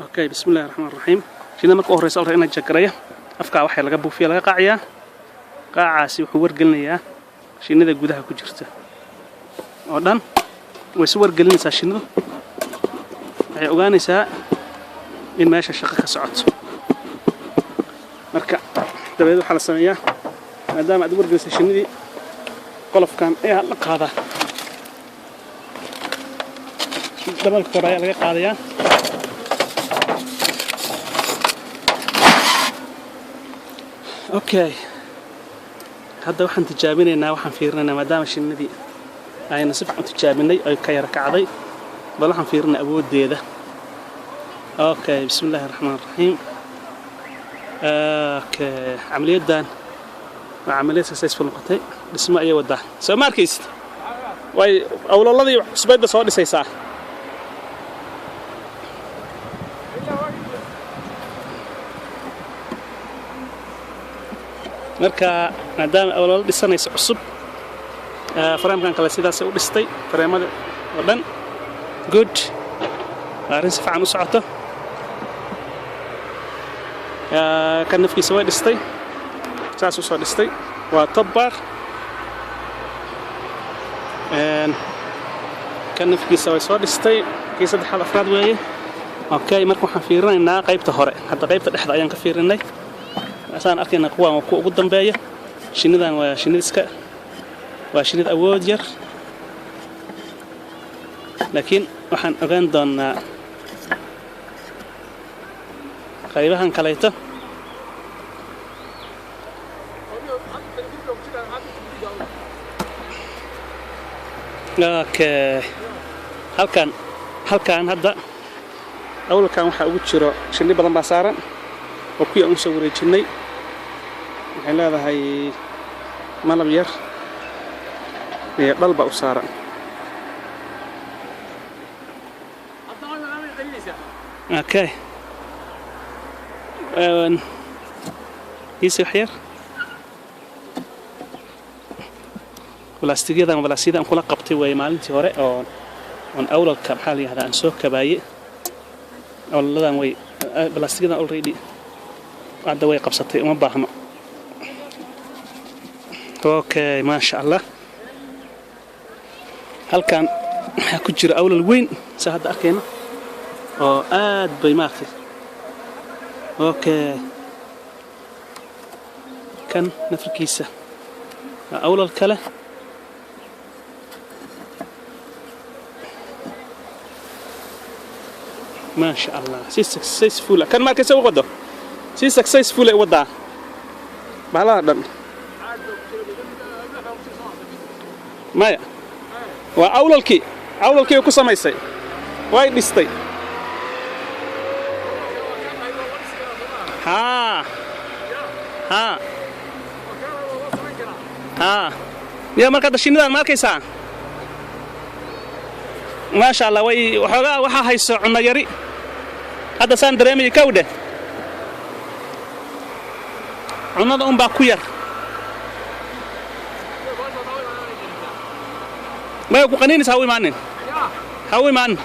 اوكي بسم الله الرحمن الرحيم شنو marka horeysa oo inaan jakaraya afka waxa laga buufiyo laga qaaciya qaacaasi wuxuu wargelinayaa shinida gudaha ku jirta oo dhan way soo wargelinaysaa shinidu waxay ogaanaysaa in meesha shaqo ka socoto marka dabeed waxa la sameeyaa maadaama aad wargelisay shinidii qolofkan ayaa la qaadaa dabalka hore ayaa laga qaadayaa اوكي هذا waxaan tijaabinaynaa waxaan fiirinaynaa maadaama shinidii ayna si fiican tijaabinay ay ka yar kacday bal waxaan fiirinaynaa awoodeeda اوكي بسم الله الرحمن الرحيم اوكي عمليadan waa عملية successful noqotay dhismo ay wada soo markaysid way awlaladii cusbayda soo dhisaysaa marka maadaama awlal dhisanaysa cusub faraamkan kale sidaas u dhistay faraamada oo dhan good arrin si fiican u socoto kan nafkiisa way dhistay saas u soo dhistay waa top bar kan nafkiisa way soo dhistay kii saddexaad afraad weeye okay marka waxaan fiirinaynaa qaybta hore hadda qaybta dhexda ayaan ka fiirinay asaan arkayna kuwaan ku ugu dambeeya shinidan waa shinidiska waa shinid awood yar laakiin waxaan ogaan doonaa qaybahan kaleeto okay halkan hadda awalkan waxa ugu jiro shinni badan baa saaran oo ku aan soo wareejinay waxay leedahay malab yar ee dalba u saaran okay يسوي حير بلاستيكيدا بلاستيكيدا أن كل قبتي ويمالنتي وراء أن أول كبحالي هذا أنسوه كباية أول لذا وي بلاستيكيدا already عدا وي قبستي وما باهما أوكي ما شاء الله هل كان كجر أول الوين سهد أركينا أو آد بيماكتي اوكي كان نفركيسه اول الكله ما شاء الله سي سكسسفول كان ما كسو قدو سي سكسسفول ودا بالا دن ما واول الكي ku samaysay way dhistay يا مركز الشنيدان مالكيسا ما شاء الله وي وحوغا waxa hayso cunno yari hada saan dareemay kawde cunnada baa ku yar ma ku qaniinaysaa hawi maanin